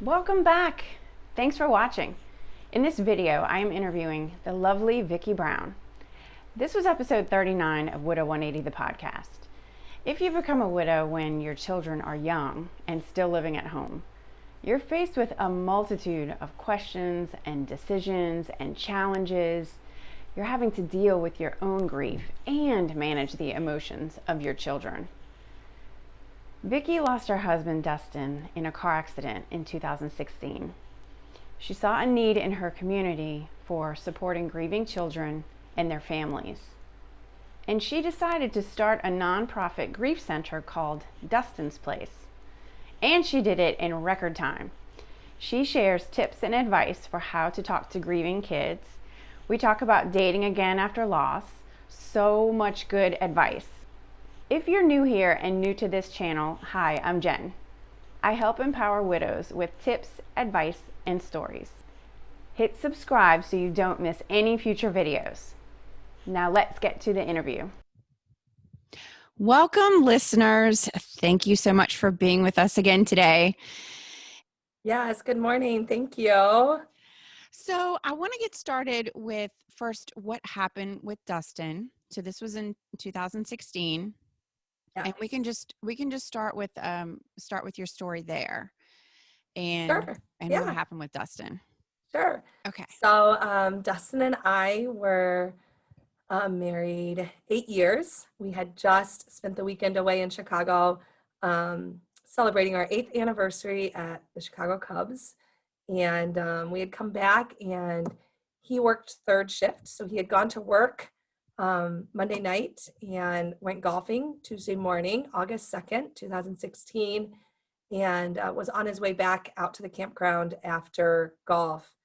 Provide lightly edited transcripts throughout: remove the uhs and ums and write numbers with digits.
Welcome back. Thanks for watching. In this video, I am interviewing the lovely Viki Brown. This was episode 39 of Widow 180, the podcast. If you become a widow when your children are young and still living at home, you're faced with a multitude of questions and decisions and challenges. You're having to deal with your own grief and manage the emotions of your children. Viki lost her husband, Dustin, in a car accident in 2016. She saw a need in her community for supporting grieving children and their families. And she decided to start a nonprofit grief center called Dustin's Place. And she did it in record time. She shares tips and advice for how to talk to grieving kids. We talk about dating again after loss. So much good advice. If you're new here and new to this channel, hi, I'm Jen. I help empower widows with tips, advice, and stories. Hit subscribe so you don't miss any future videos. Now let's get to the interview. Welcome, listeners. Thank you so much for being with us again today. Yes, good morning. Thank you. So I want to get started with first what happened with Dustin. So this was in 2016. Yes. And we can just start with your story there, and Sure. what happened with Dustin. Sure. Okay. So Dustin and I were married 8 years. We had just spent the weekend away in Chicago, celebrating our 8th anniversary at the Chicago Cubs, and we had come back, and he worked third shift, so he had gone to work Monday night and went golfing Tuesday morning, August 2nd, 2016, and was on his way back out to the campground after golf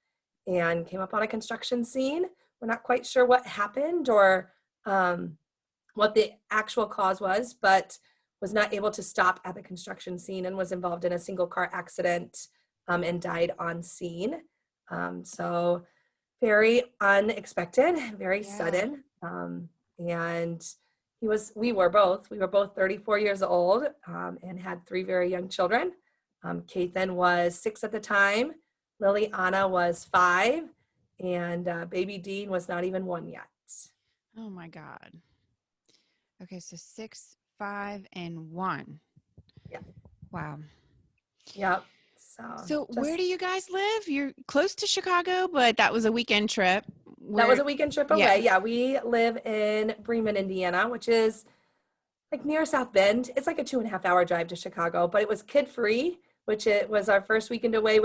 and came up on a construction scene. We're not quite sure what happened or what the actual cause was, but was not able to stop at the construction scene and was involved in a single car accident and died on scene. So very unexpected, very sudden. And we were both 34 years old and had 3 very young children. Kathan was 6 at the time. Liliana was 5, and baby Dean was not even 1 yet. Oh my God. Okay, so 6, 5, and 1. Yeah. Wow. Yep. So where do you guys live? You're close to Chicago, but that was a weekend trip. That was a weekend trip away. Yeah, we live in Bremen, Indiana, which is like near South Bend. It's like a 2.5-hour drive to Chicago, but it was kid-free, which it was our first weekend away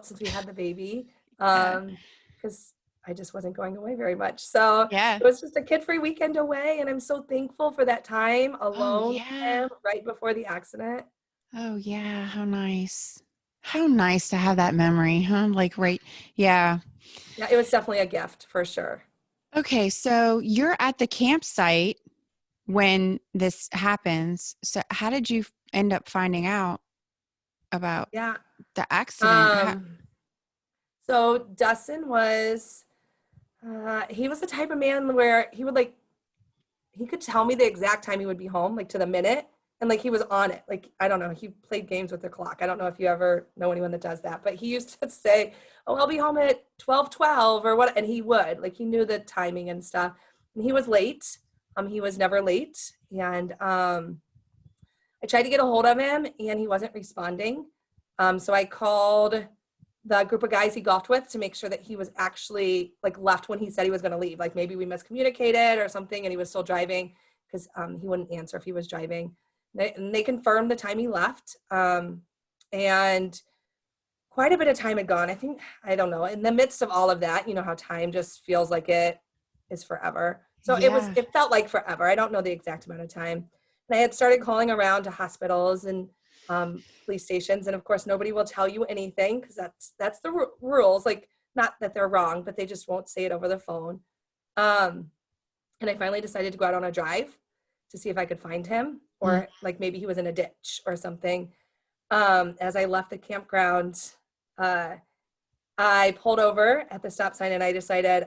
since we had the baby, because I just wasn't going away very much. So it was just a kid-free weekend away, and I'm so thankful for that time alone with him right before the accident. Oh yeah, how nice. How nice to have that memory, huh? Yeah, it was definitely a gift for sure. Okay, so you're at the campsite when this happens. So how did you end up finding out about the accident? So Dustin was, he was the type of man where he could tell me the exact time he would be home, like to the minute. And he was on it. I don't know, he played games with the clock. I don't know if you ever know anyone that does that, but he used to say, oh, I'll be home at 12:12 or what. And he would, he knew the timing and stuff. And he was late. He was never late. And I tried to get a hold of him and he wasn't responding. So I called the group of guys he golfed with to make sure that he was actually left when he said he was going to leave. Maybe we miscommunicated or something and he was still driving, because he wouldn't answer if he was driving. And they confirmed the time he left. And quite a bit of time had gone. I don't know, in the midst of all of that, you know how time just feels like it is forever. So it felt like forever. I don't know the exact amount of time. And I had started calling around to hospitals and police stations. And of course, nobody will tell you anything, because that's the rules. Not that they're wrong, but they just won't say it over the phone. And I finally decided to go out on a drive to see if I could find him, or maybe he was in a ditch or something. As I left the campground, I pulled over at the stop sign, and I decided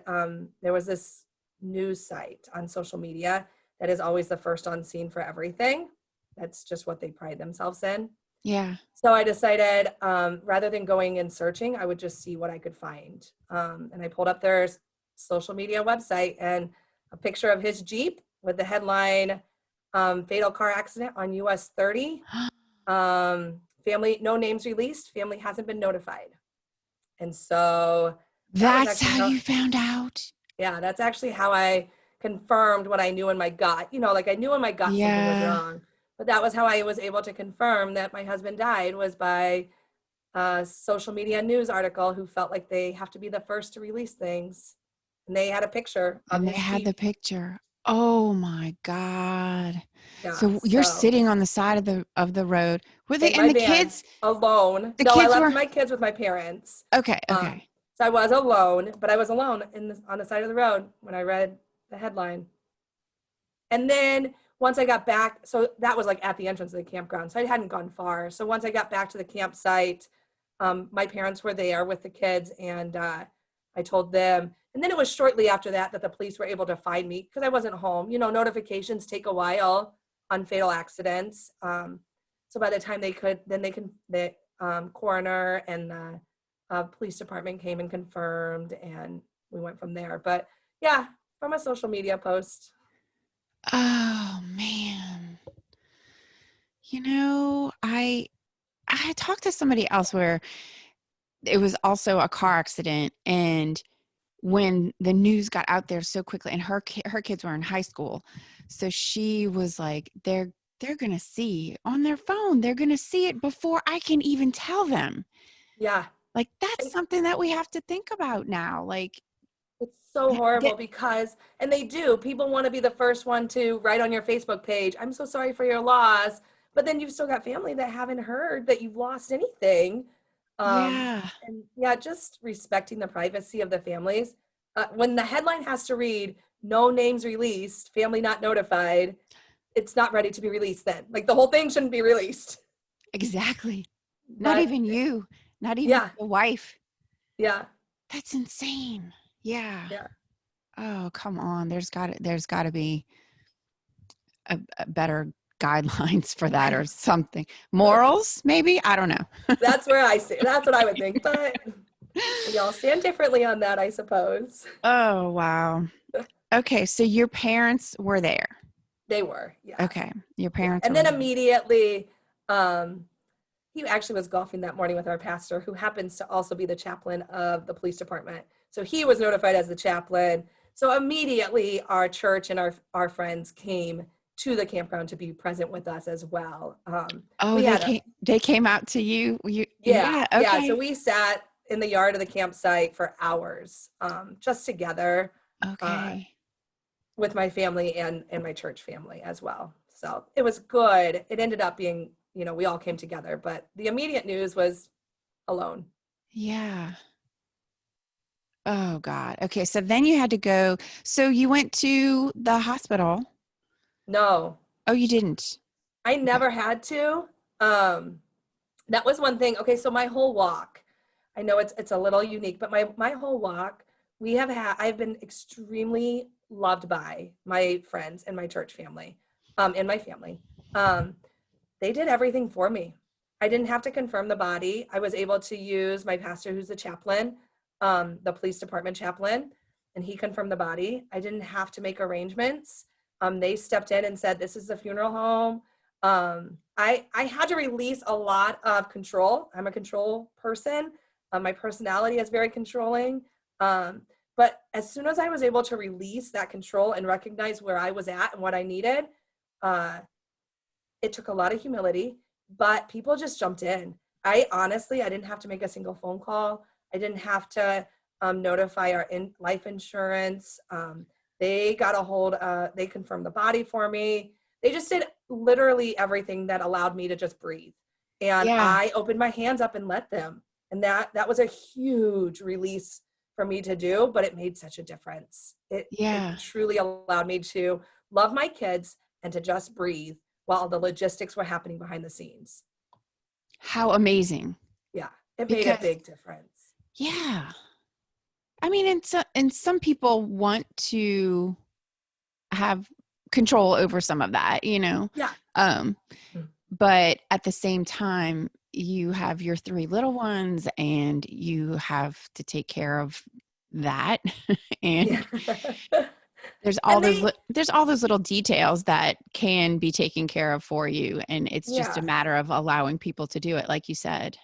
there was this news site on social media that is always the first on scene for everything. That's just what they pride themselves in. Yeah. So I decided, rather than going and searching, I would just see what I could find. And I pulled up their social media website, and a picture of his Jeep with the headline, fatal car accident on US 30. Family, no names released. Family hasn't been notified. And so that was That's actually how how, you found out. yeah, that's actually how I confirmed what I knew in my gut. You know, like I knew in my gut something was Yeah. wrong. But that was how I was able to confirm that my husband died, was by a social media news article who felt like they have to be the first to release things. And they had a picture of And they his had the Jeep. picture. Oh my God. Yeah. So you're So sitting on the side of the road. Were they, in and my van alone. the No, I kids left were, my kids with my parents. okay, Um, okay. so I was alone, but I was alone on the side of the road when I read the headline. And then once I got back, so that was like at the entrance of the campground. So I hadn't gone far. So once I got back to the campsite, my parents were there with the kids, and I told them. And then it was shortly after that that the police were able to find me because I wasn't home. You know, notifications take a while on fatal accidents. So by the time the coroner and the police department came and confirmed, and we went from there. But yeah, from a social media post. Oh man. You know, I had talked to somebody else where it was also a car accident, and when the news got out there so quickly, and her kids were in high school, so she was like, they're going to see on their phone, they're going to see it before I can even tell them. Yeah. Like, that's And something that we have to think about now. Like, it's so get, horrible because, and they do, people want to be the first one to write on your Facebook page, I'm so sorry for your loss. But then you've still got family that haven't heard that you've lost anything. yeah, And yeah, just respecting the privacy of the families. When the headline has to read, no names released, family not notified, it's not ready to be released then. Like the whole thing shouldn't be released. exactly. Not But even you, not even yeah, the wife. yeah, That's insane. Yeah. yeah. Oh, come on. There's got to be a better guidelines for I that or know. something. Morals, maybe? I don't know. That's where I see. That's what I would think. But we all stand differently on that, I suppose. Oh, wow. Okay, so your parents were there. They were, yeah. Okay, your Yeah. parents And were then there. immediately, he actually was golfing that morning with our pastor, who happens to also be the chaplain of the police department. So he was notified as the chaplain. So immediately our church and our friends came to the campground to be present with us as well. Oh, We had a, they came out to you. yeah, Yeah, yeah. So okay. we sat in the yard of the campsite for hours, just together. Uh, Okay. with my family and my church family as well. So it was good. It ended up being, we all came together, but the immediate news was alone. Yeah. Oh God. Okay, so then you had to go. So you went to the hospital. No, Oh, you didn't. I Okay. never had to. Um, that was one thing. Okay, so my whole walk, I know it's a little unique, but my whole walk, I've been extremely loved by my friends and my church family, and my family. Um, they did everything for me. I didn't have to confirm the body. I was able to use my pastor, who's the chaplain, the police department chaplain, and he confirmed the body. I didn't have to make arrangements. They stepped in and said, "This is the funeral home." I had to release a lot of control. I'm a control person. My personality is very controlling. But as soon as I was able to release that control and recognize where I was at and what I needed, uh, it took a lot of humility, but people just jumped in. I didn't have to make a single phone call. I didn't have to notify our life insurance. They got a hold, they confirmed the body for me. They just did literally everything that allowed me to just breathe. And Yeah. I opened my hands up and let them. And that was a huge release for me to do, but it made such a difference. It Yeah. truly allowed me to love my kids and to just breathe while the logistics were happening behind the scenes. How amazing. Yeah, it made a Because big difference. yeah. I mean, and some people want to have control over some of that, you know. Yeah. Um, But at the same time, you have your 3 little ones and you have to take care of that. Yeah. And there's all And those they, there's all those little details that can be taken care of for you, and it's just a yeah. matter of allowing people to do it, like you said.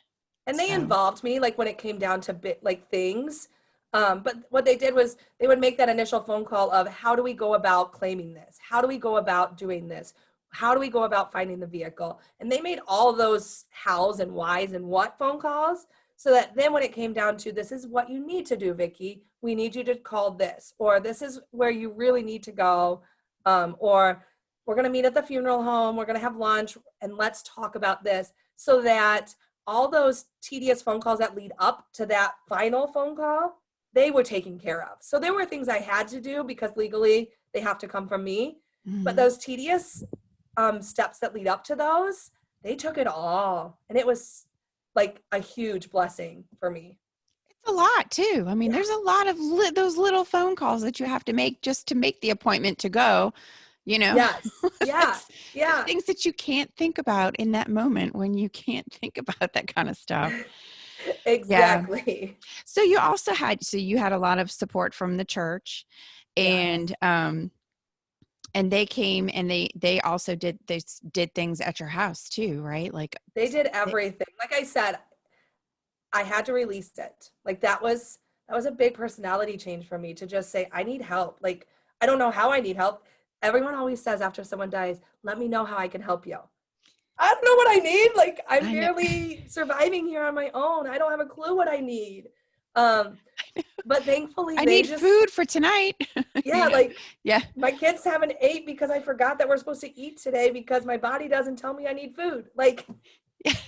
And they So, involved me like when it came down to like things. But what they did was they would make that initial phone call of how do we go about claiming this? How do we go about doing this? How do we go about finding the vehicle? And they made all those hows and whys and what phone calls so that then when it came down to this is what you need to do, Viki, we need you to call this, or this is where you really need to go, or we're going to meet at the funeral home, we're going to have lunch, and let's talk about this so that all those tedious phone calls that lead up to that final phone call, they were taken care of. So there were things I had to do because legally they have to come from me. But mhm. those tedious steps that lead up to those, they took it all. And it was like a huge blessing for me. It's a lot too. I mean, Yeah. there's a lot of those little phone calls that you have to make just to make the appointment to go, you know. Yes. Yeah. There's Yeah. things that you can't think about in that moment when you can't think about that kind of stuff. Yeah. Exactly. So you had a lot of support from the church, Yes. and they came and they did things at your house too, right? Like They did they, everything. Like I said, I had to release it. Like that was a big personality change for me to just say I need help. Like I don't know how I need help. Everyone always says after someone dies, "Let me know how I can help you." I don't know what I need. Like I'm I know. barely surviving here on my own. I don't have a clue what I need. Um, but thankfully I they need just food for tonight. yeah, like Yeah. my kids haven't ate because I forgot that we're supposed to eat today because my body doesn't tell me I need food. Like Yes.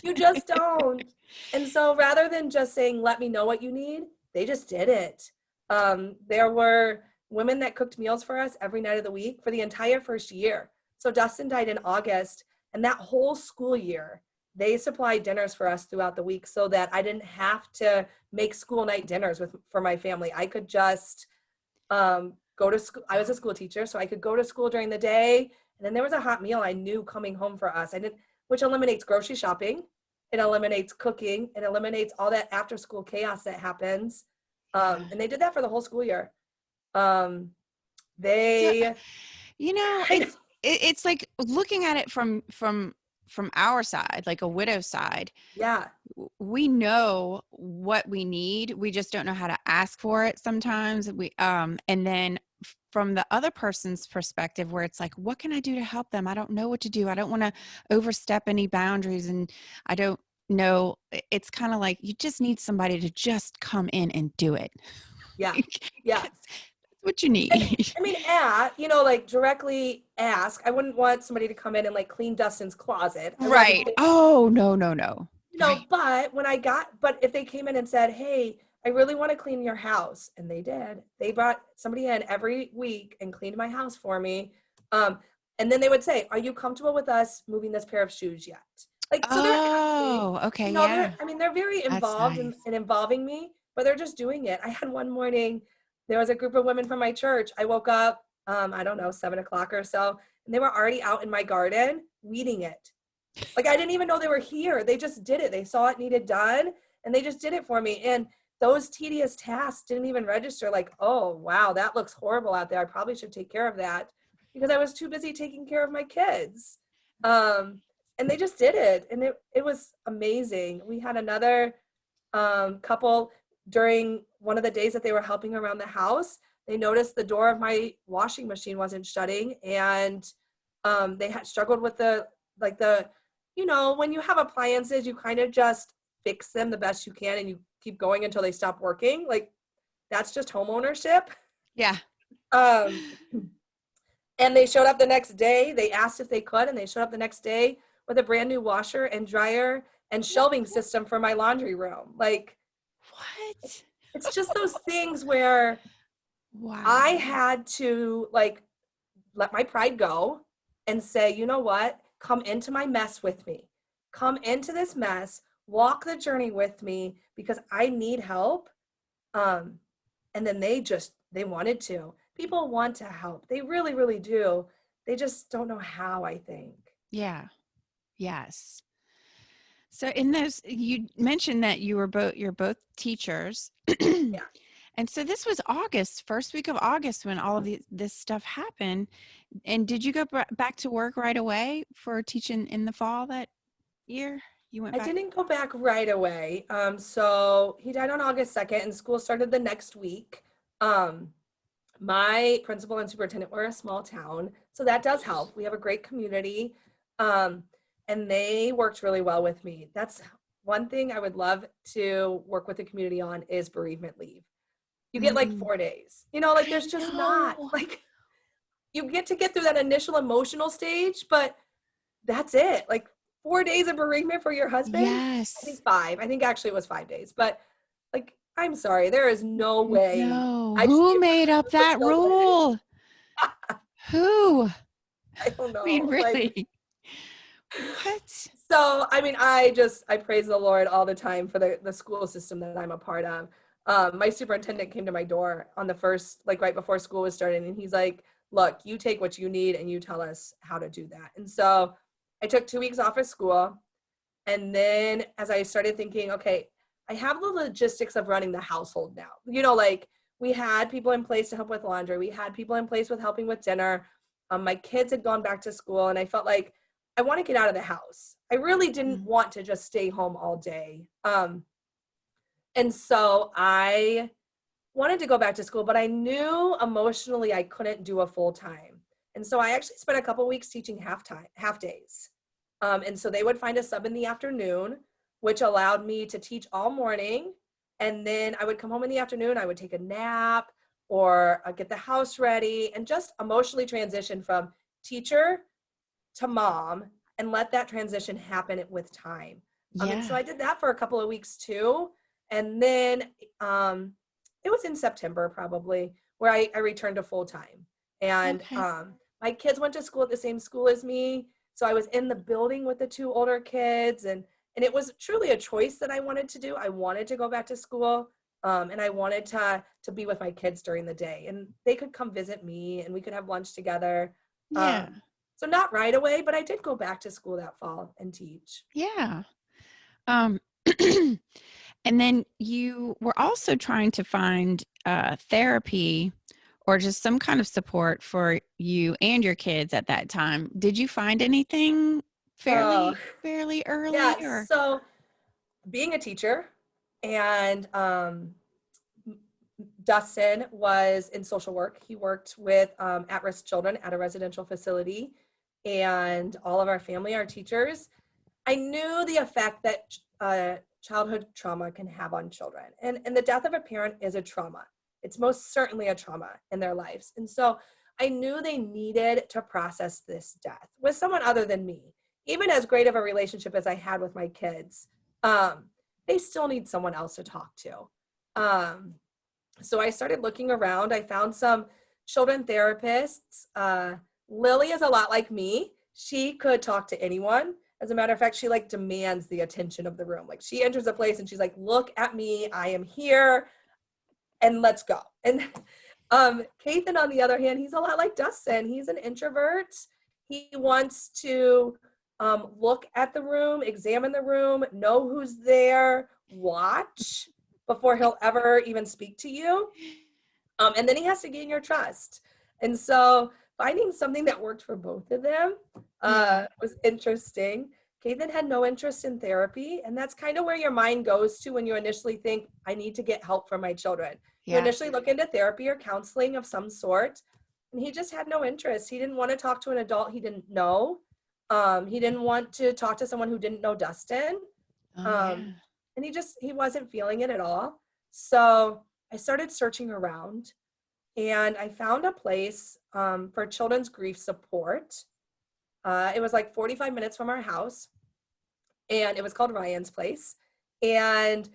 you just don't. And so rather than just saying, let me know what you need, they just did it. There were women that cooked meals for us every night of the week for the entire first year. So Dustin died in August, and that whole school year, they supplied dinners for us throughout the week so that I didn't have to make school night dinners for my family. I could just go to school. I was a school teacher, so I could go to school during the day. And then there was a hot meal I knew coming home for us. I didn't, which eliminates grocery shopping. It eliminates cooking. It eliminates all that after school chaos that happens. Yeah. And they did that for the whole school year. Um, So, they, I know, it's like looking at it from our side, like a widow's side. yeah, We know what we need. We just don't know how to ask for it sometimes. And then from the other person's perspective, where it's like, what can I do to help them? I don't know what to do. I don't want to overstep any boundaries, and I don't know. It's kind of like you just need somebody to just come in and do it. yeah, Like, yeah. that's what you And need. I mean, like directly ask. I wouldn't want somebody to come in and like clean Dustin's closet. I wasn't Right. Oh, no, no, no. Right. but but if they came in and said, hey, I really want to clean your house, and they did, they brought somebody in every week and cleaned my house for me. Um, and then they would say, are you comfortable with us moving this pair of shoes yet? Like, so they're asking, Oh, okay. Yeah. they're very That's involved nice. in involving me, but they're just doing it. I had one morning, there was a group of women from my church. I woke up, I don't know, 7 o'clock or so, and they were already out in my garden weeding it. Like I didn't even know they were here. They just did it. They saw it needed done and they just did it for me. And those tedious tasks didn't even register like, oh, wow, that looks horrible out there. I probably should take care of that because I was too busy taking care of my kids. And they just did it. And it was amazing. We had another couple during one of the days that they were helping around the house. They noticed the door of my washing machine wasn't shutting, and they had struggled with the when you have appliances, you kind of just fix them the best you can and you keep going until they stop working. Like that's just home ownership. Yeah. Um, and they showed up the next day. They asked if they could, and they showed up the next day with a brand new washer and dryer and shelving system for my laundry room. Like What? it's just those things where I Wow. had to like let my pride go and say, you know what? Come into my mess with me. Come into this mess, walk the journey with me because I need help. Um, and then they wanted to. People want to help. They really, really do. They just don't know how, I think. Yeah. Yes. So in those, you mentioned that you're both teachers. Yeah. And so this was August, first week of August when all of this stuff happened. And did you go back to work right away for teaching in the fall that year? You went I back? didn't go back right away. So he died on August 2nd and school started the next week. Um, my principal and superintendent were a small town, so that does help. We have a great community. Um, and they worked really well with me. That's one thing I would love to work with the community on is bereavement leave. You get like Mm, 4 days, like I there's just not know. like you get through that initial emotional stage, but that's it. Like 4 days of bereavement for your husband. I think Yes. 5. I think actually it was 5 days, but like, I'm sorry, there is no way No. I should be Who able made to up do with that children. rule? Who? I don't I mean, know. Like, really? What? so, I mean, I praise the Lord all the time for the school system that I'm a part of. My superintendent came to my door on the first, like right before school was starting, and he's like, look, you take what you need and you tell us how to do that. And so I took 2 weeks off of school. And then as I started thinking, okay, I have the logistics of running the household now. Like we had people in place to help with laundry. We had people in place with helping with dinner. My kids had gone back to school and I felt like I want to get out of the house. I really didn't Mm. want to just stay home all day. And so I wanted to go back to school, but I knew emotionally I couldn't do a full time. And so I actually spent a couple weeks teaching half days. And so they would find a sub in the afternoon, which allowed me to teach all morning. And then I would come home in the afternoon, I would take a nap or get the house ready and just emotionally transition from teacher to mom and let that transition happen with time. And so Yeah. I did that for a couple of weeks too. And then it was in September probably where I returned to full time. And Okay. my kids went to school at the same school as me. So I was in the building with the 2 older kids and it was truly a choice that I wanted to do. I wanted to go back to school. And I wanted to be with my kids during the day and they could come visit me and we could have lunch together. Yeah. So not right away, but I did go back to school that fall and teach. Yeah. Um, and then you were also trying to find therapy or just some kind of support for you and your kids at that time. Did you find anything Oh, fairly early yeah. or? So being a teacher and Dustin was in social work. He worked with at-risk children at a residential facility and all of our family, our teachers. I knew the effect that childhood trauma can have on children. And the death of a parent is a trauma. It's most certainly a trauma in their lives. And so I knew they needed to process this death with someone other than me. Even as great of a relationship as I had with my kids, they still need someone else to talk to. So I started looking around. I found some children therapists. Lily is a lot like me. She could talk to anyone. As a matter of fact, she like demands the attention of the room. Like she enters a place and she's like, look at me, I am here and let's go. And Kathan, on the other hand, he's a lot like Dustin. He's an introvert. He wants to look at the room, examine the room, know who's there, watch before he'll ever even speak to you. And then he has to gain your trust. And so finding something that worked for both of them Yeah. was interesting. Kathan had no interest in therapy. And that's kind of where your mind goes to when you initially think, I need to get help for my children. You Yeah. initially look into therapy or counseling of some sort. And he just had no interest. He didn't want to talk to an adult he didn't know. He didn't want to talk to someone who didn't know Dustin. Oh, Um, yeah. and he wasn't feeling it at all. So I started searching around and I found a place for children's grief support. It was like 45 minutes from our house and it was called Ryan's Place. And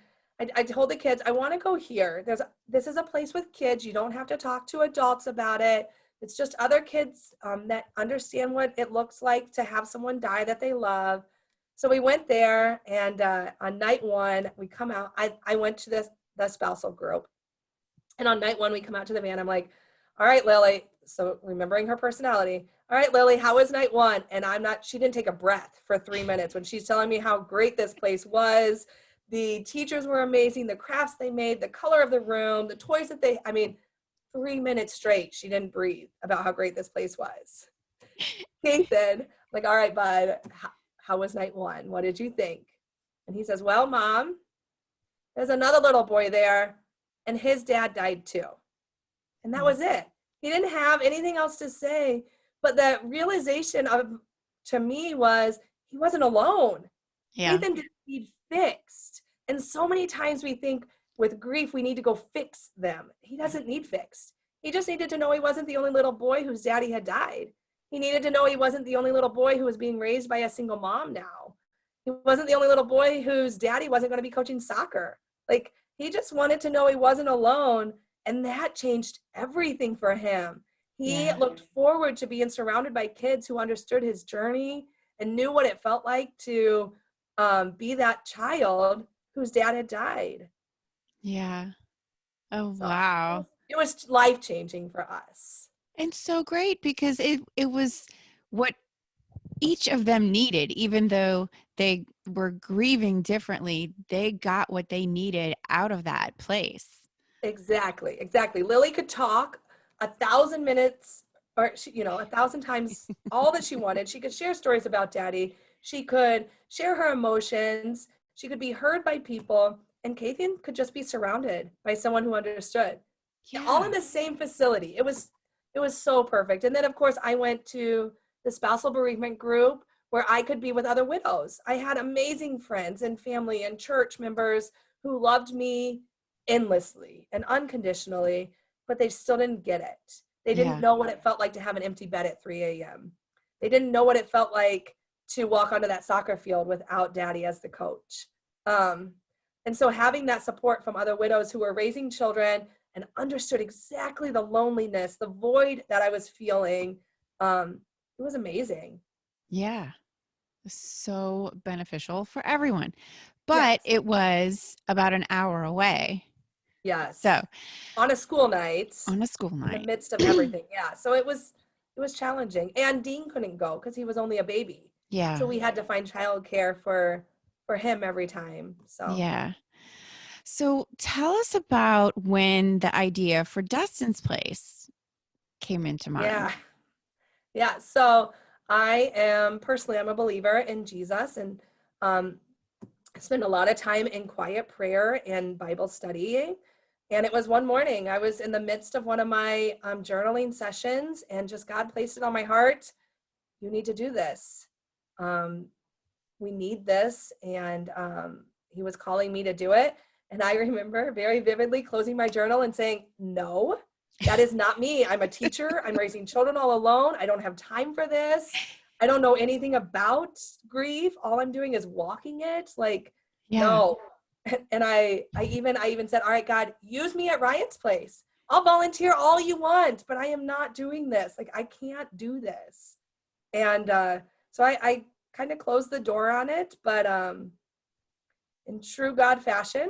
I told the kids, I want to go here. This is a place with kids. You don't have to talk to adults about it. It's just other kids that understand what it looks like to have someone die that they love. So we went there and on night 1, we come out. I went to the spousal group. And on night 1, we come out to the van. I'm like, all right, Lily, so remembering her personality. All right, Lily, how was night one? And she didn't take a breath for 3 minutes when she's telling me how great this place was. The teachers were amazing, the crafts they made, the color of the room, the toys that 3 minutes straight, she didn't breathe about how great this place was. Nathan, like, all right, bud, how was night one? What did you think? And he says, well, Mom, there's another little boy there, and his dad died too. And that was it. He didn't have anything else to say. But the realization to me was he wasn't alone. Yeah. Nathan didn't need fixed. And so many times we think with grief, we need to go fix them. He doesn't need fixed. He just needed to know he wasn't the only little boy whose daddy had died. He needed to know he wasn't the only little boy who was being raised by a single mom now. He wasn't the only little boy whose daddy wasn't going to be coaching soccer. Like, he just wanted to know he wasn't alone. And that changed everything for him. He looked forward to being surrounded by kids who understood his journey and knew what it felt like to be that child whose dad had died. Yeah. Oh, So wow. it was life-changing for us. And so great, because it was what each of them needed. Even though they were grieving differently, they got what they needed out of that place. Exactly. Lily could talk 1,000 minutes, or 1,000 times, all that she wanted. She could share stories about daddy. She could share her emotions. She could be heard by people. And Kathan could just be surrounded by someone who understood. Yeah. All in the same facility. It was so perfect. And then, of course, I went to the spousal bereavement group where I could be with other widows. I had amazing friends and family and church members who loved me endlessly and unconditionally, but they still didn't get it. They didn't know what it felt like to have an empty bed at 3 a.m. They didn't know what it felt like to walk onto that soccer field without daddy as the coach. And so having that support from other widows who were raising children and understood exactly the loneliness, the void that I was feeling, it was amazing. Yeah. So beneficial for everyone. But it was about an hour away. Yes. So on a school night. In the midst of everything. Yeah. So it was challenging. And Dean couldn't go because he was only a baby. Yeah. So we had to find childcare for him every time. So yeah. So tell us about when the idea for Dustin's place came into mind. Yeah. So I'm a believer in Jesus, and I spend a lot of time in quiet prayer and Bible studying. And it was one morning, I was in the midst of one of my journaling sessions, and just God placed it on my heart. You need to do this. We need this. And he was calling me to do it. And I remember very vividly closing my journal and saying, no, that is not me. I'm a teacher. I'm raising children all alone. I don't have time for this. I don't know anything about grief. All I'm doing is walking it. Like, no. And I even said, all right, God, use me at Ryan's place. I'll volunteer all you want, but I am not doing this. Like, I can't do this. And so I kind of closed the door on it, but in true God fashion,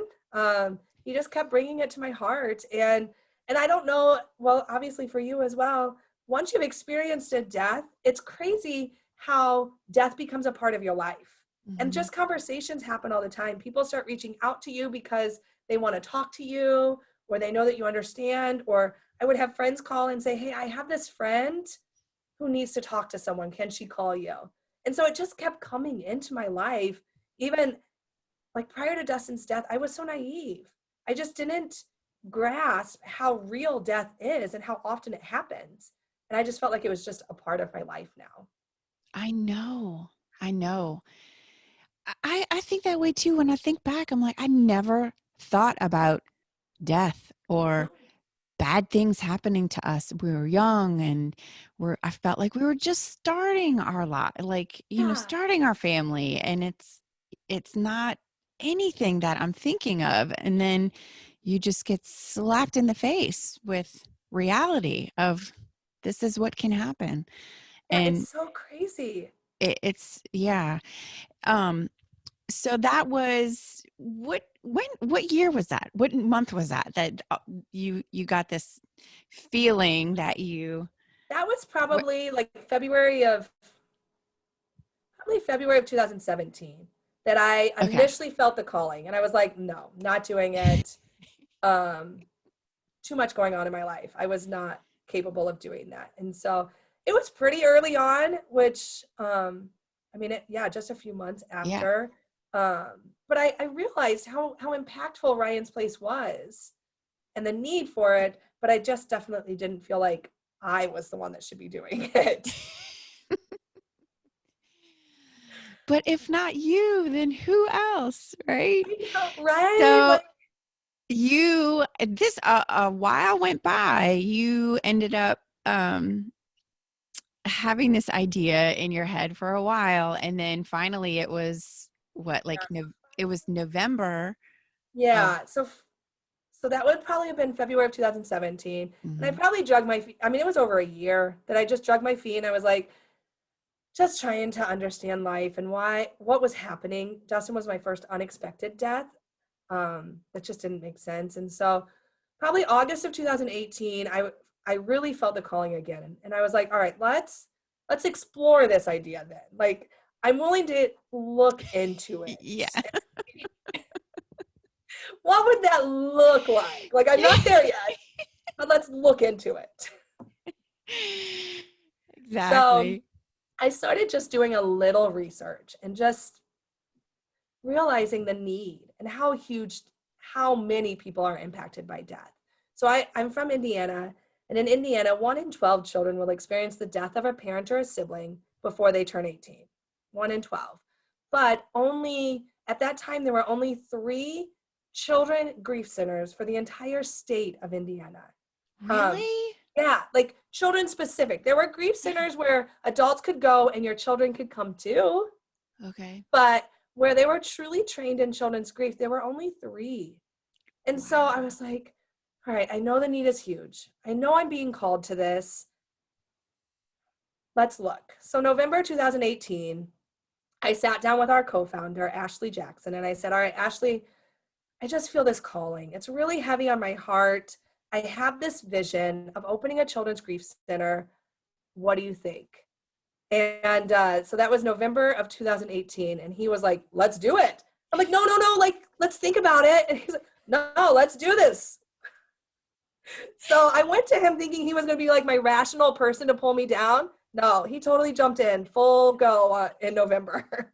he just kept bringing it to my heart. And I don't know, well, obviously for you as well, once you've experienced a death, it's crazy how death becomes a part of your life. And just conversations happen all the time. People start reaching out to you because they want to talk to you, or they know that you understand. Or I would have friends call and say, hey, I have this friend who needs to talk to someone. Can she call you? And so it just kept coming into my life. Even like prior to Dustin's death, I was so naive. I just didn't grasp how real death is and how often it happens. And I just felt like it was just a part of my life now. I know. I think that way too. When I think back, I'm like, I never thought about death or bad things happening to us. We were young, and I felt like we were just starting our lot, like, starting our family. And it's not anything that I'm thinking of. And then you just get slapped in the face with reality of this is what can happen. And it's so crazy. So that was what year was that? What month was that you got this feeling that you That was What? probably like February of 2017 that I Okay. initially felt the calling, and I was like, no, not doing it. Um, Too much going on in my life. I was not capable of doing that. And so it was pretty early on, which, just a few months Yeah. after. But I realized how impactful Ryan's Place was and the need for it, but I just definitely didn't feel like I was the one that should be doing it. But if not you, then who else, right? I know, right? So Like, a while went by, you ended up having this idea in your head for a while, and then finally it was what, like, it was November of. yeah. So that would probably have been February of 2017. And I Mhm. probably drugged my feet. I mean, it was over a year that I just drugged my feet, and I was like, just trying to understand life and what was happening. Dustin was my first unexpected death. That just didn't make sense. And so probably August of 2018, I really felt the calling again. And I was like, all right, let's explore this idea then. Like, I'm willing to look into it. Yeah. What would that look like? Like, I'm not there yet, but let's look into it. So Exactly. I started just doing a little research and just realizing the need and how many people are impacted by death. So I'm from Indiana, and in Indiana, 1 in 12 children will experience the death of a parent or a sibling before they turn 18. 1 in 12. But only at that time, there were only 3 children grief centers for the entire state of Indiana. Um, Really? yeah, like children specific. There were grief centers where adults could go and your children could come too, Okay. but where they were truly trained in children's grief, there were only 3. And so I Wow. was like, all right, I know the need is huge. I know I'm being called to this. Let's look. So November 2018, I sat down with our co-founder, Ashley Jackson, and I said, all right, Ashley, I just feel this calling. It's really heavy on my heart. I have this vision of opening a children's grief center. What do you think? And so that was November of 2018. And he was like, let's do it. I'm like, no, like, let's think about it. And he's like, no, let's do this. So I went to him thinking he was going to be like my rational person to pull me down. No, he totally jumped in full go in November.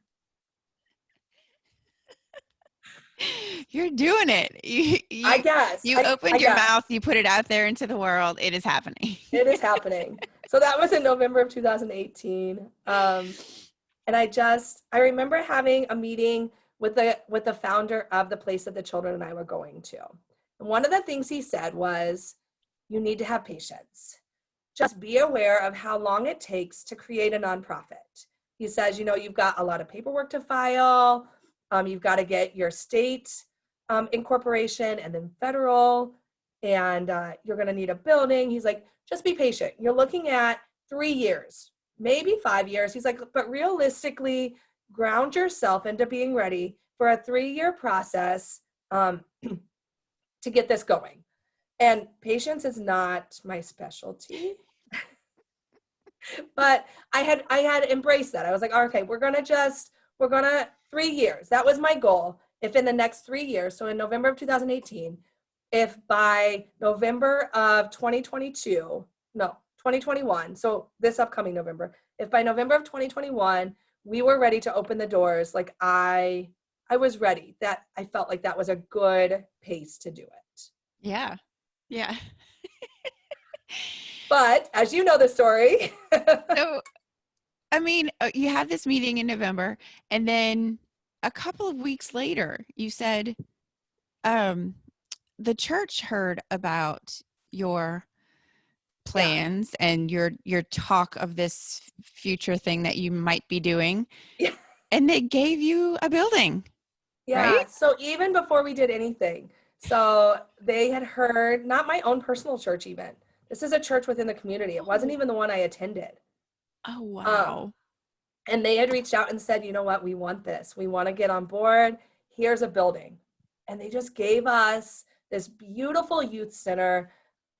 You're doing it. You I you guess. you I opened your guess. mouth, you put it out there into the world. It is happening. It is happening. So that was in November of 2018. And I remember having a meeting with the founder of the place that the children and I were going to. And one of the things he said was, you need to have patience. Just be aware of how long it takes to create a nonprofit. He says, you've got a lot of paperwork to file. You've got to get your state incorporation and then federal, and you're going to need a building. He's like, just be patient. You're looking at 3 years, maybe 5 years. He's like, but realistically, ground yourself into being ready for a 3-year process to get this going. And patience is not my specialty. But I had embraced that. I was like, okay, we're gonna 3 years. That was my goal. If in the next 3 years, so in November of 2018, if by November of 2022, no, 2021, so this upcoming November, if by November of 2021 we were ready to open the doors, like I was ready. That I felt like that was a good pace to do it. Yeah. Yeah. But as you know the story, So, I mean, you had this meeting in November, and then a couple of weeks later, you said, um, the church heard about your yeah. plans and your talk of this future thing that you might be doing, Yeah. and they gave you a building, right? Yeah. So even before we did anything, so they had heard, not my own personal church even. This is a church within the community. It wasn't Oh, even the one I attended. oh Um, wow. and they had reached out and said, you know what, we want this. We want to get on board. Here's a building. And they just gave us this beautiful youth center.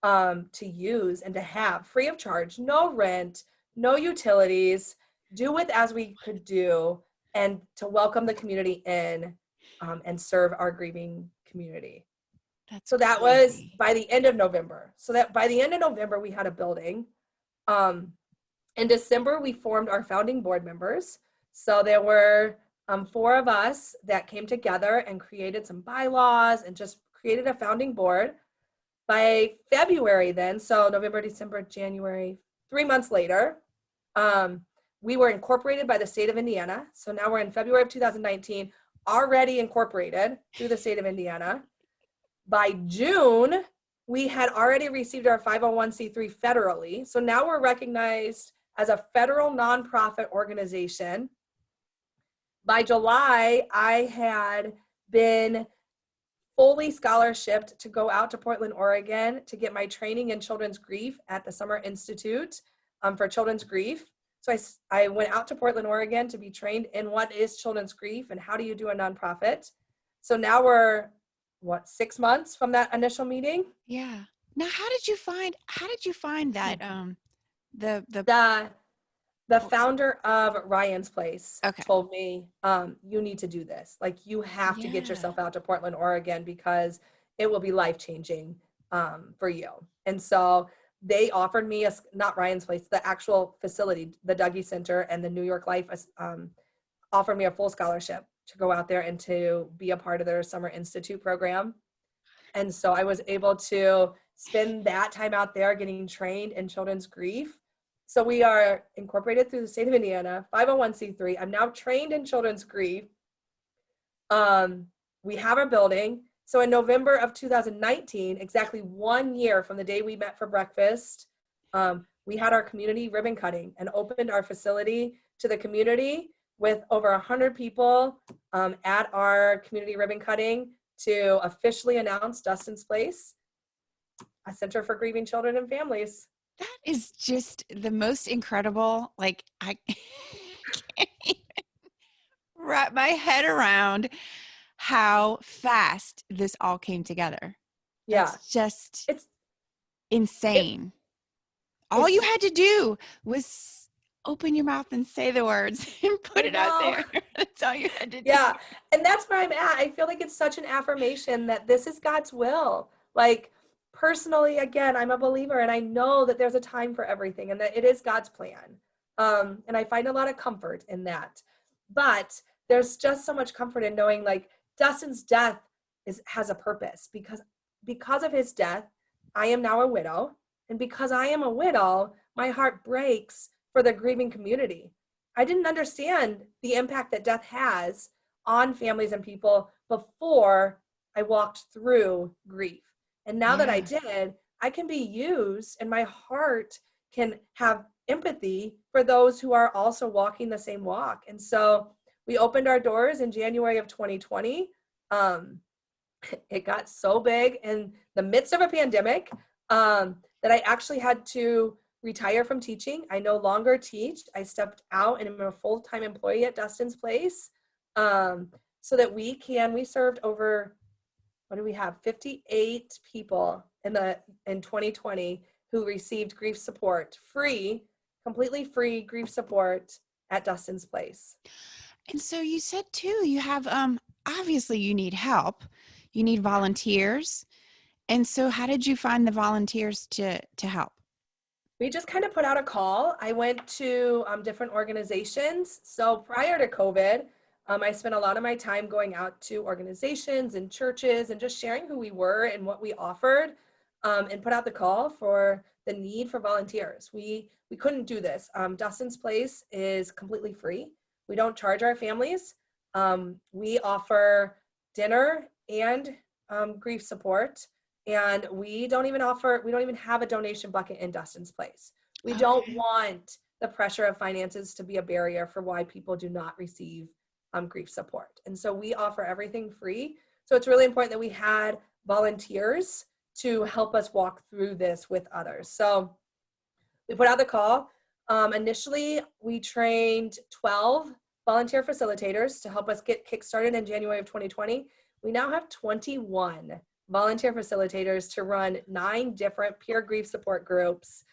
to use and to have free of charge, no rent, no utilities, do with as we could do, and to welcome the community in and serve our grieving community. That's So that was crazy. by the end of November. So that by the end of November, we had a building. In December, we formed our founding board members. So there were 4 of us that came together and created some bylaws and just created a founding board. By February then, so November, December, January, 3 months later, we were incorporated by the state of Indiana. So now we're in February of 2019, already incorporated through the state of Indiana. By June, we had already received our 501c3 federally. So now we're recognized as a federal nonprofit organization. By July, I had been fully scholarshiped to go out to Portland, Oregon to get my training in children's grief at the Summer Institute for children's grief. So I went out to Portland, Oregon to be trained in what is children's grief and how do you do a nonprofit. So now we're 6 months from that initial meeting. Yeah. Now, how did you find that The founder of Ryan's Place Okay. told me, you need to do this. Like, you have to get yourself out to Portland, Oregon, because it will be life-changing for you. And so they offered me, not Ryan's Place, the actual facility, the Dougie Center and the New York Life offered me a full scholarship to go out there and to be a part of their Summer Institute program. And so I was able to spend that time out there getting trained in children's grief. So we are incorporated through the state of Indiana, 501c3. I'm now trained in children's grief. We have our building. So in November of 2019, exactly 1 year from the day we met for breakfast, we had our community ribbon cutting and opened our facility to the community with over 100 people at our community ribbon cutting to officially announce Dustin's Place, a center for grieving children and families. That is just the most incredible, like, I can't even wrap my head around how fast this all came together. Yeah. It's insane. All you had to do was open your mouth and say the words and put it out there. That's all you had to do. Yeah. And that's where I'm at. I feel like it's such an affirmation that this is God's will. Like, personally, again, I'm a believer and I know that there's a time for everything and that it is God's plan. And I find a lot of comfort in that. But there's just so much comfort in knowing, like, Dustin's death has a purpose, because of his death, I am now a widow. And because I am a widow, my heart breaks for the grieving community. I didn't understand the impact that death has on families and people before I walked through grief. And now that I did, I can be used and my heart can have empathy for those who are also walking the same walk. And so we opened our doors in January of 2020. It got so big in the midst of a pandemic that I actually had to retire from teaching. I no longer teach. I stepped out and am a full-time employee at Dustin's Place so that we served over, what do we have, 58 people in 2020 who received grief support, completely free grief support at Dustin's Place. And so you said too, you have, obviously you need help, you need volunteers. And so how did you find the volunteers to help? We just kind of put out a call. I went to different organizations. So prior to COVID, I spent a lot of my time going out to organizations and churches and just sharing who we were and what we offered, and put out the call for the need for volunteers. We couldn't do this. Dustin's Place is completely free. We don't charge our families. We offer dinner and grief support. And we don't even have a donation bucket in Dustin's Place. We don't want the pressure of finances to be a barrier for why people do not receive grief support. And so we offer everything free. So it's really important that we had volunteers to help us walk through this with others. So we put out the call. Initially, we trained 12 volunteer facilitators to help us get kickstarted in January of 2020. We now have 21 volunteer facilitators to run 9 different peer grief support groups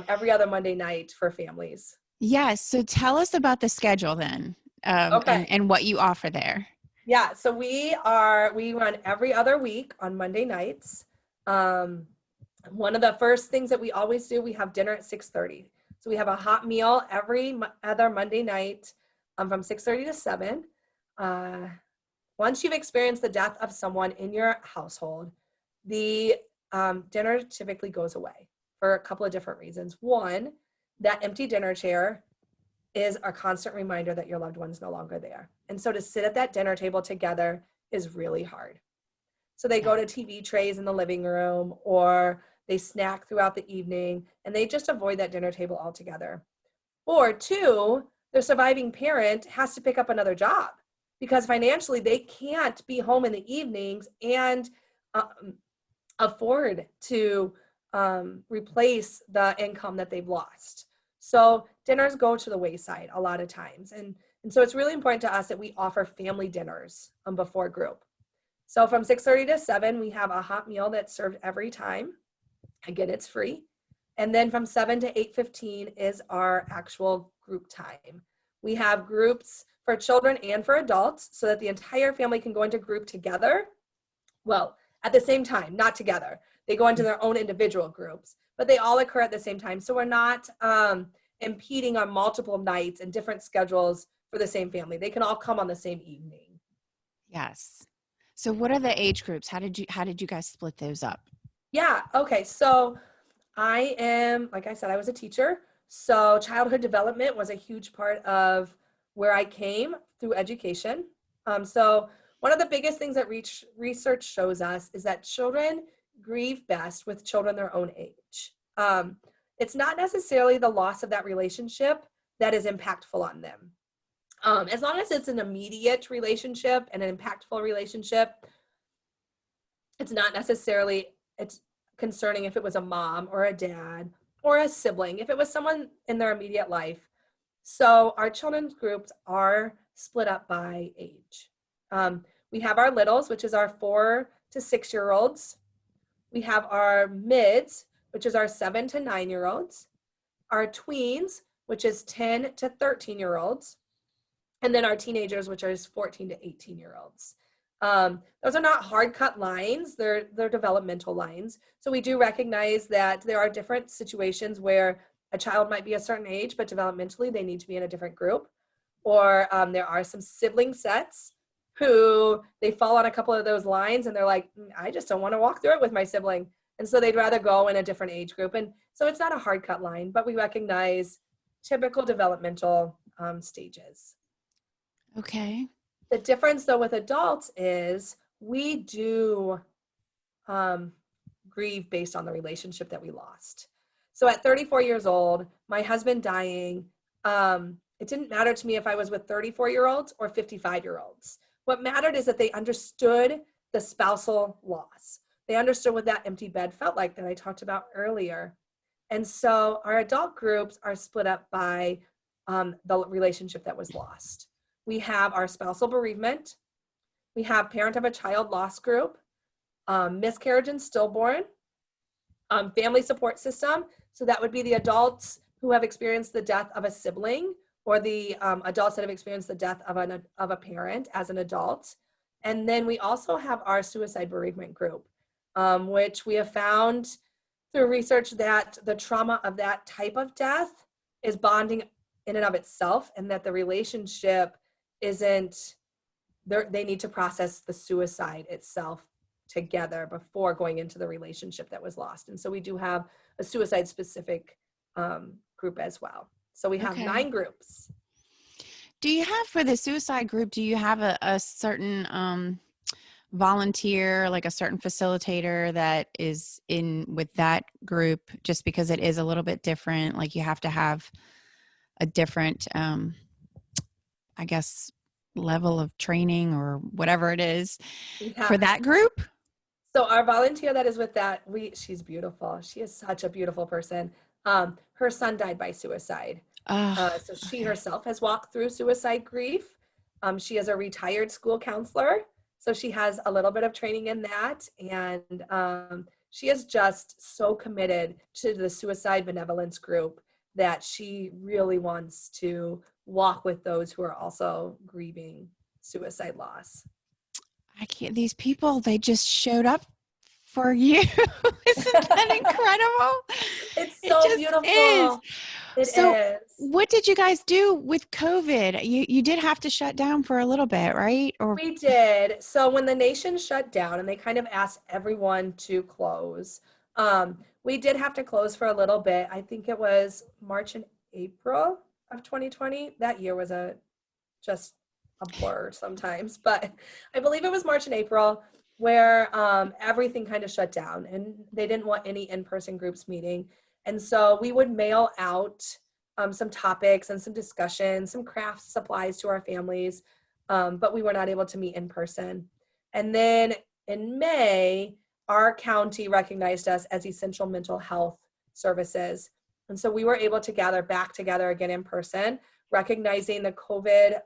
every other Monday night for families. Yes. So tell us about the schedule then, Okay. and what you offer there. Yeah. So we run every other week on Monday nights. One of the first things that we always do, we have dinner at 6:30. So we have a hot meal every other Monday night from 6:30 to 7. Once you've experienced the death of someone in your household, the dinner typically goes away for a couple of different reasons. One, that empty dinner chair is a constant reminder that your loved one's no longer there. And so to sit at that dinner table together is really hard. So they go to TV trays in the living room, or they snack throughout the evening, and they just avoid that dinner table altogether. Or 2, the surviving parent has to pick up another job because financially they can't be home in the evenings and afford to replace the income that they've lost. So dinners go to the wayside a lot of times. And so it's really important to us that we offer family dinners before group. So from 6:30 to 7, we have a hot meal that's served every time. Again, it's free. And then from 7 to 8:15 is our actual group time. We have groups for children and for adults so that the entire family can go into group together. Well, at the same time, not together. They go into their own individual groups, but they all occur at the same time. So we're not impeding on multiple nights and different schedules for the same family. They can all come on the same evening. Yes. So what are the age groups? How did you guys split those up? Yeah. Okay. So I am, like I said, I was a teacher. So childhood development was a huge part of where I came through education. So one of the biggest things that research shows us is that children grieve best with children their own age. It's not necessarily the loss of that relationship that is impactful on them. As long as it's an immediate relationship and an impactful relationship, it's not necessarily, it's concerning if it was a mom or a dad or a sibling, if it was someone in their immediate life. So our children's groups are split up by age. We have our littles, which is our 4 to 6-year-olds. We have our mids, which is our 7 to 9-year-olds. Our tweens, which is 10 to 13-year-olds. And then our teenagers, which are 14 to 18-year-olds. Those are not hard cut lines, they're developmental lines. So we do recognize that there are different situations where a child might be a certain age, but developmentally they need to be in a different group. Or there are some sibling sets who they fall on a couple of those lines and they're like, I just don't want to walk through it with my sibling. And so they'd rather go in a different age group. And so it's not a hard cut line, but we recognize typical developmental stages. Okay. The difference though with adults is we do grieve based on the relationship that we lost. So at 34 years old, my husband dying, it didn't matter to me if I was with 34-year-olds or 55-year-olds. What mattered is that they understood the spousal loss. They understood what that empty bed felt like that I talked about earlier. And so our adult groups are split up by the relationship that was lost. We have our spousal bereavement. We have parent of a child loss group, miscarriage and stillborn, family support system. So that would be the adults who have experienced the death of a sibling, or the adults that have experienced the death of a parent as an adult. And then we also have our suicide bereavement group, which we have found through research that the trauma of that type of death is bonding in and of itself, and that the relationship isn't, they need to process the suicide itself together before going into the relationship that was lost. And so we do have a suicide specific group as well. So we have 9 groups. Do you have, for the suicide group, do you have a certain volunteer, like a certain facilitator that is in with that group, just because it is a little bit different? Like you have to have a different, I guess, level of training or whatever it is for that group? So our volunteer that is with that, she's beautiful. She is such a beautiful person. Her son died by suicide. So she herself has walked through suicide grief. She is a retired school counselor. So she has a little bit of training in that. And she is just so committed to the suicide benevolence group that she really wants to walk with those who are also grieving suicide loss. I can't, these people, they just showed up for you. Isn't that incredible? It's It so just is. beautiful. It So is. what did you guys do with COVID? You did have to shut down for a little bit, right? Or We did. So when the nation shut down and they kind of asked everyone to close, we did have to close for a little bit. I think it was March and April of 2020. That year was just a blur sometimes, but I believe it was March and April where everything kind of shut down and they didn't want any in-person groups meeting. And so we would mail out some topics and some discussions, some craft supplies to our families, but we were not able to meet in person. And then in May, our county recognized us as essential mental health services. And so we were able to gather back together again in person, recognizing the COVID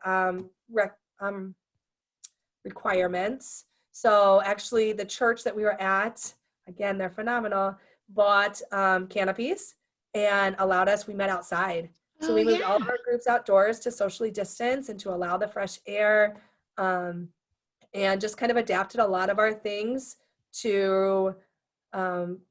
requirements. So actually the church that we were at, again, they're phenomenal, bought canopies and allowed us, we met outside. So we moved all of our groups outdoors to socially distance and to allow the fresh air, and just kind of adapted a lot of our things to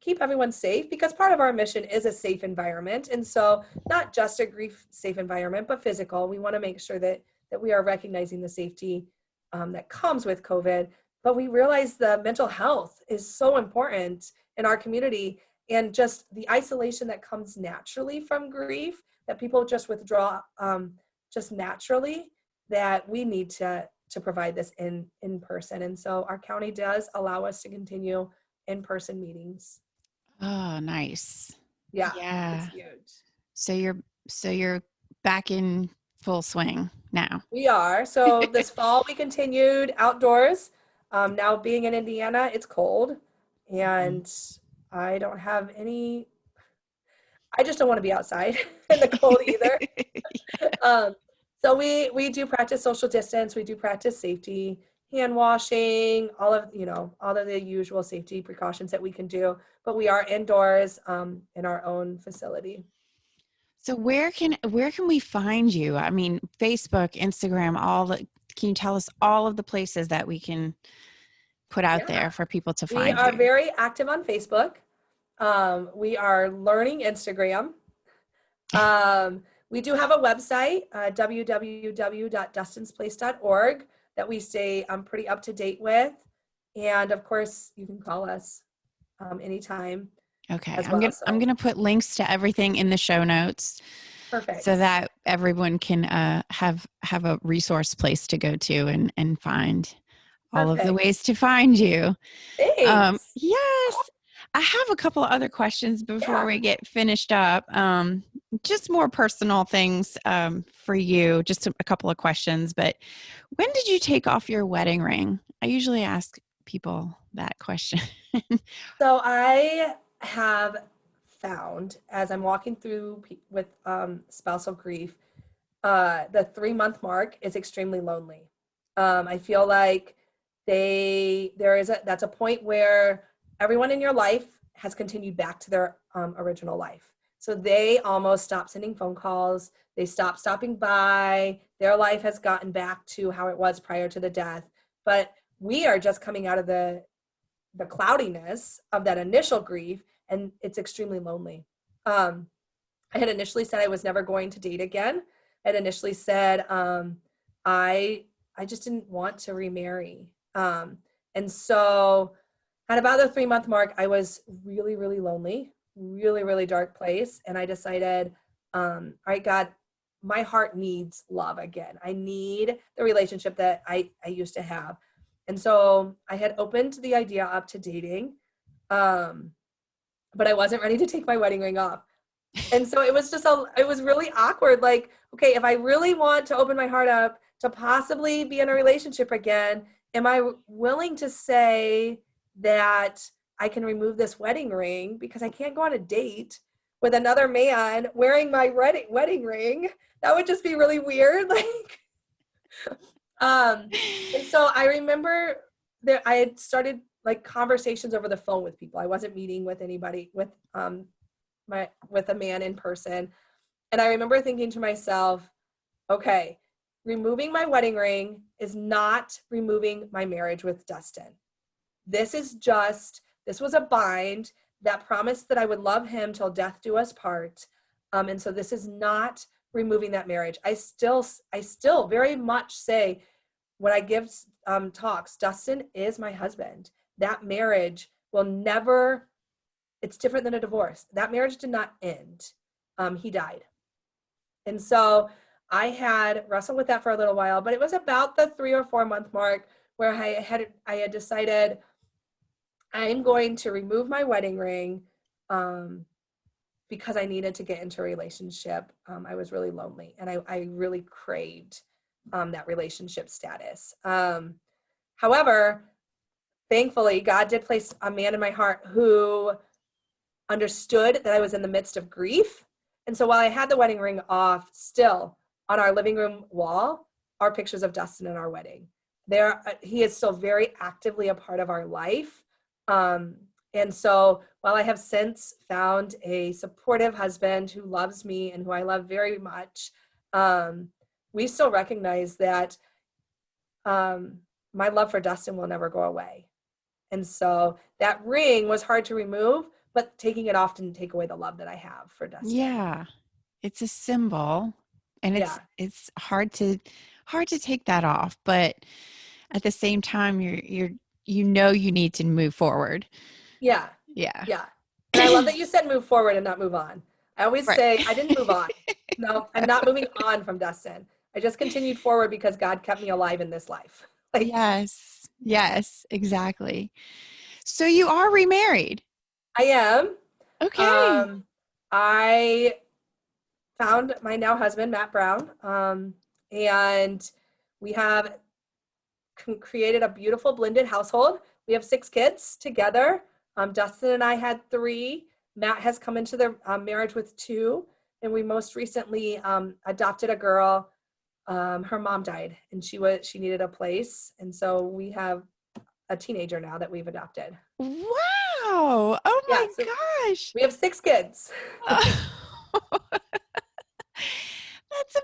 keep everyone safe, because part of our mission is a safe environment. And so not just a grief safe environment, but physical. We want to make sure that we are recognizing the safety that comes with COVID. But we realize the mental health is so important in our community, and just the isolation that comes naturally from grief, that people just withdraw just naturally, that we need to provide this in person. And so our county does allow us to continue in-person meetings. oh, nice. Yeah. Yeah. It's huge. So you're back in full swing now. We are. So this fall we continued outdoors. Now being in Indiana, it's cold, and I don't have any, I just don't want to be outside in the cold either. So we do practice social distance. We do practice safety, hand washing, all of the usual safety precautions that we can do, but we are indoors in our own facility. So where can we find you? I mean, Facebook, Instagram, can you tell us all of the places that we can put out there for people to find you? We are very active on Facebook. We are learning Instagram. We do have a website, www.dustinsplace.org, that we stay pretty up to date with. And of course, you can call us anytime. Okay. I'm going to put links to everything in the show notes. Perfect. So that everyone can have a resource place to go to and find all of the ways to find you. Thanks. Yes. I have a couple of other questions before we get finished up. Just more personal things for you, just a couple of questions. But when did you take off your wedding ring? I usually ask people that question. So I have found, as I'm walking through with spousal grief, the 3-month mark is extremely lonely. I feel like that's a point where everyone in your life has continued back to their original life. So they almost stopped sending phone calls. They stopped stopping by. Their life has gotten back to how it was prior to the death. But we are just coming out of the cloudiness of that initial grief, and it's extremely lonely. I had initially said I was never going to date again. I had initially said I just didn't want to remarry. And so at about the 3-month mark, I was really, really lonely, really, really dark place. And I decided, all right, God, my heart needs love again. I need the relationship that I used to have. And so I had opened the idea up to dating, but I wasn't ready to take my wedding ring off. And so it was it was really awkward. Like, okay, if I really want to open my heart up to possibly be in a relationship again, am I willing to say that I can remove this wedding ring, because I can't go on a date with another man wearing my wedding ring? That would just be really weird. Like, and so I remember there, I had started like conversations over the phone with people. I wasn't meeting with anybody with a man in person. And I remember thinking to myself, okay, removing my wedding ring is not removing my marriage with Dustin. This was a bind that promised that I would love him till death do us part. And so this is not removing that marriage. I still very much say when I give talks, Dustin is my husband. That marriage will never, it's different than a divorce. That marriage did not end. He died. And so I had wrestled with that for a little while, but it was about the 3 or 4 month mark where I had decided I'm going to remove my wedding ring because I needed to get into a relationship. I was really lonely and I really craved that relationship status. However, thankfully, God did place a man in my heart who understood that I was in the midst of grief. And so while I had the wedding ring off, still on our living room wall are pictures of Dustin and our wedding. He is still very actively a part of our life. And so while I have since found a supportive husband who loves me and who I love very much, we still recognize that my love for Dustin will never go away. And so that ring was hard to remove, but taking it off didn't take away the love that I have for Dustin. Yeah. It's a symbol and it's hard to take that off, but at the same time you need to move forward. Yeah. Yeah. Yeah. And I love that you said move forward and not move on. I always say I didn't move on. No, I'm not moving on from Dustin. I just continued forward because God kept me alive in this life. Yes, exactly. So you are remarried. I am. Okay. I found my now husband, Matt Brown, and we have created a beautiful blended household. We have 6 kids together. Dustin and I had 3. Matt has come into the marriage with 2, and we most recently adopted a girl. Her mom died, and she needed a place, and so we have a teenager now that we've adopted. Wow! Oh my gosh! We have 6 kids. That's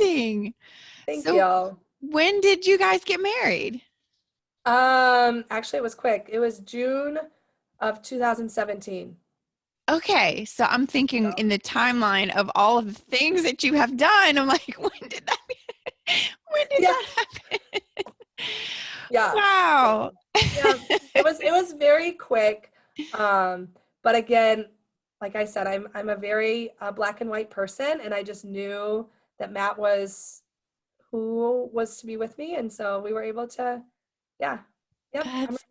amazing. Thank you. When did you guys get married? Actually, it was quick. It was June of 2017. Okay, so I'm thinking in the timeline of all of the things that you have done. I'm like, when did that happen? Yeah. Wow. Yeah. It was very quick. But again, like I said, I'm a very black and white person, and I just knew that Matt was who was to be with me, and so we were able to, yeah. Yep. That's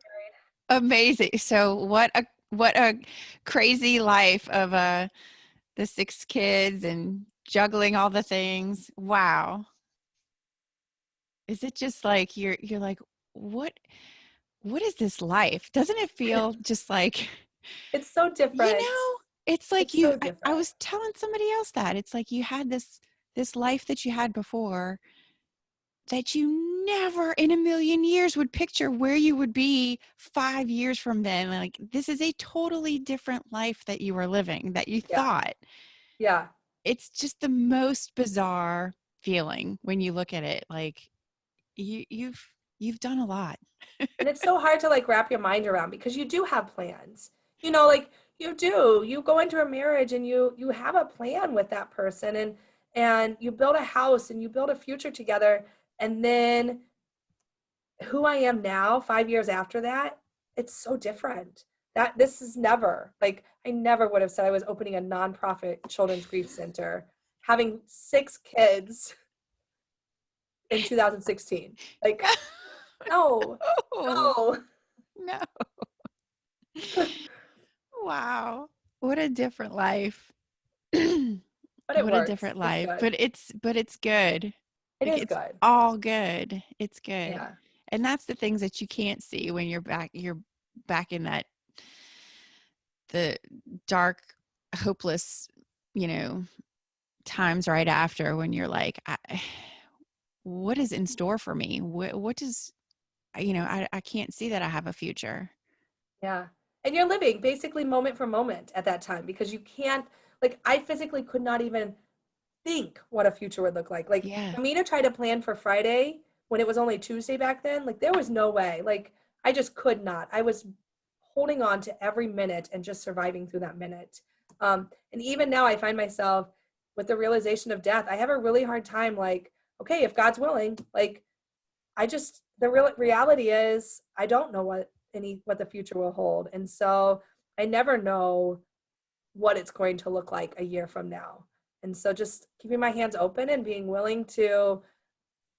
amazing. So what a crazy life of the 6 kids and juggling all the things. Wow. Is it just like you're like, what is this life? Doesn't it feel just like it's so different? It's like it's so I was telling somebody else that it's like you had this life that you had before that you never in a million years would picture where you would be 5 years from then. Like, this is a totally different life that you are living, that you thought. Yeah. It's just the most bizarre feeling when you look at it. Like, you've done a lot. And it's so hard to like wrap your mind around because you do have plans. Like you go into a marriage and you have a plan with that person, and you build a house and you build a future together. And then who I am now, 5 years after that, it's so different. That this is never, like, I never would have said I was opening a nonprofit children's grief center, having 6 kids in 2016. Like, no. Wow. What a different life. But what a different life. But it's good. It is it's good. All good. It's good. Yeah. And that's the things that you can't see when you're back in that the dark, hopeless, times right after, when you're like, what is in store for me? What does I can't see that I have a future. Yeah. And you're living basically moment for moment at that time because you can't, like, I physically could not even think what a future would look like. Like, Yeah. for me to try to plan for Friday when it was only Tuesday back then, like, there was no way. Like, I just could not. I was holding on to every minute and just surviving through that minute. And even now, I find myself with the realization of death, I have a really hard time, like, okay, if God's willing, like, the real reality is I don't know what the future will hold. And so I never know what it's going to look like a year from now. And so just keeping my hands open and being willing to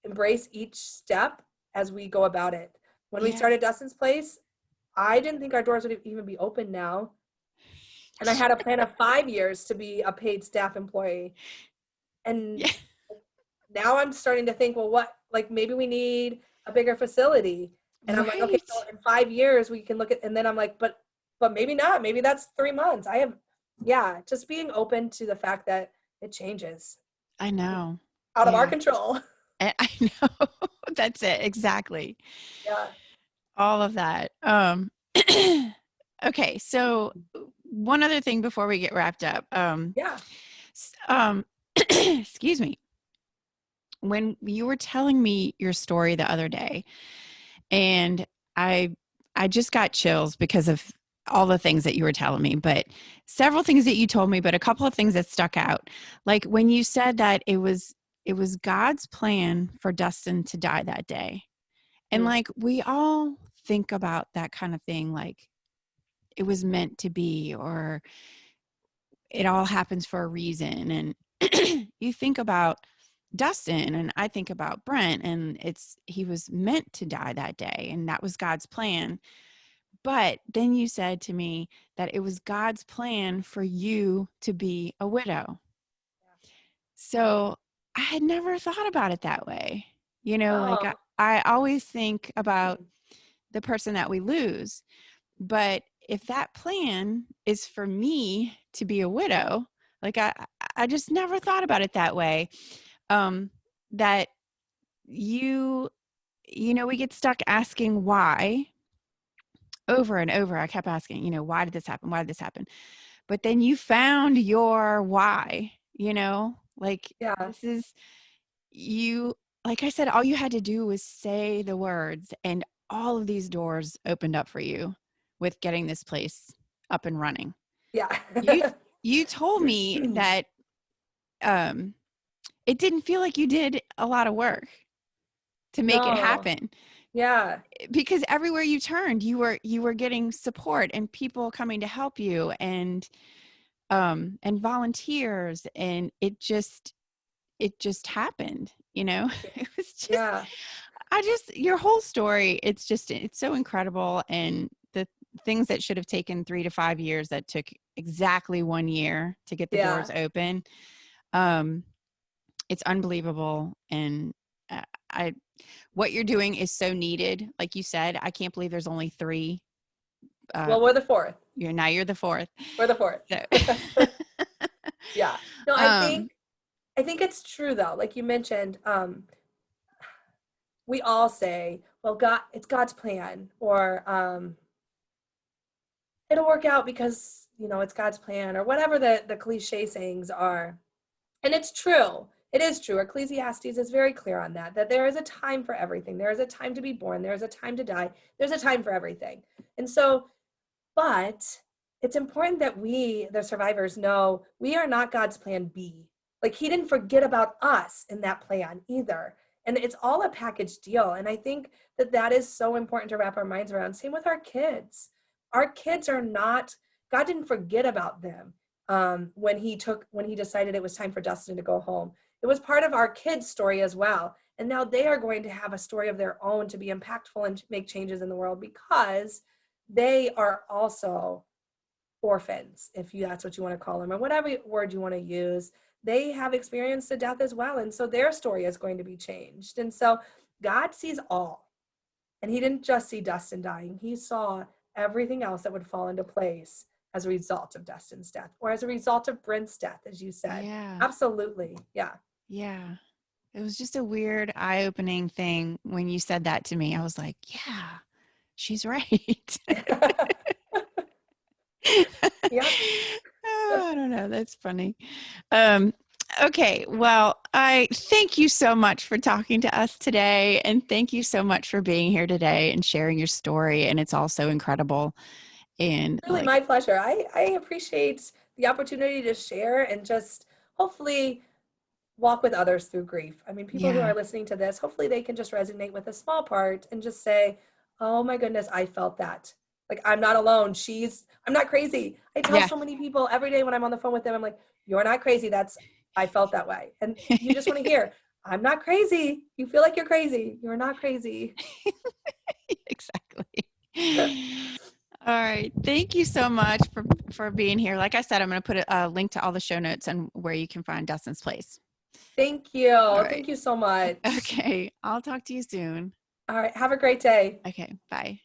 embrace each step as we go about it. When we Yeah. started Dustin's Place, I didn't think our doors would even be open now. And I had a plan of 5 years to be a paid staff employee. And Yeah. now I'm starting to think, well, like maybe we need a bigger facility. And I'm like, okay, Right. so in 5 years we can look at, and then I'm like, but maybe not. Maybe that's 3 months. Yeah, just being open to the fact that it changes I know. out of our Yeah. control. I know. That's it. Exactly. Yeah. All of that. Okay. So one other thing before we get wrapped up. Yeah. Excuse me. When you were telling me your story the other day, and I I just got chills because of all the things that you were telling me, but several things that you told me, but a couple of things that stuck out. Like when you said that it was God's plan for Dustin to die that day. And Mm. like we all think about that kind of thing, like it was meant to be, or it all happens for a reason. And you think about Dustin, and I think about Brent, and he was meant to die that day, and that was God's plan. But then you said to me that it was God's plan for you to be a widow. So I had never thought about it that way. Like Oh. I always think about the person that we lose. But if that plan is for me to be a widow, like I just never thought about it that way. That we get stuck asking why over and over. I kept asking, why did this happen? Why did this happen? But then you found your why, like Yeah. this is you, like I said, all you had to do was say the words, and all of these doors opened up for you with getting this place up and running. Yeah. You you told me that um it didn't feel like you did a lot of work to make it No. happen, Yeah. because everywhere you turned you were getting support and people coming to help you, and volunteers, and it just happened. It was just Yeah. your whole story, it's so incredible. And the things that should have taken 3 to 5 years that took exactly 1 year to get the Yeah. doors open. um it's unbelievable. And I what you're doing is so needed. Like you said, I can't believe there's only 3. Well, we're the fourth. You're the 4th. We're the fourth. So Yeah. No, I um think I think it's true though. Like you mentioned, we all say, well, it's God's plan, or it'll work out because, it's God's plan, or whatever the cliche sayings are. And it's true. It is true. Ecclesiastes is very clear on that there is a time for everything. There is a time to be born. There is a time to die. There's a time for everything. And so, but it's important that we, the survivors, know we are not God's plan B. Like, he didn't forget about us in that plan either. And it's all a package deal. And I think that is so important to wrap our minds around. Same with our kids. Our kids are not, God didn't forget about them when he decided it was time for Dustin to go home. It was part of our kids' story as well. And now they are going to have a story of their own to be impactful and to make changes in the world, because they are also orphans, if that's what you want to call them, or whatever word you want to use. They have experienced a death as well. And so their story is going to be changed. And so God sees all. And he didn't just see Dustin dying. He saw everything else that would fall into place as a result of Dustin's death, or as a result of Brent's death, as you said. yeah. Absolutely. Yeah. Yeah. it was just a weird eye-opening thing when you said that to me. I was like, yeah, she's right. Yep. Oh, I don't know. That's funny. Um, okay. Well, I thank you so much for talking to us today. And thank you so much for being here today and sharing your story. And it's all so incredible. And Really my pleasure. I appreciate the opportunity to share and just hopefully walk with others through grief. I mean, people who yeah, are listening to this, hopefully they can just resonate with a small part and just say, oh my goodness, I felt that. Like, I'm not alone. I'm not crazy. I tell yeah. so many people every day when I'm on the phone with them, I'm like, you're not crazy. I felt that way. And you just want to hear, I'm not crazy. You feel like you're crazy. You're not crazy. Exactly. All right. Thank you so much for being here. Like I said, I'm going to put a link to all the show notes and where you can find Dustin's place. Thank All you. right. Thank you so much. Okay. I'll talk to you soon. All right. Have a great day. Okay. Bye.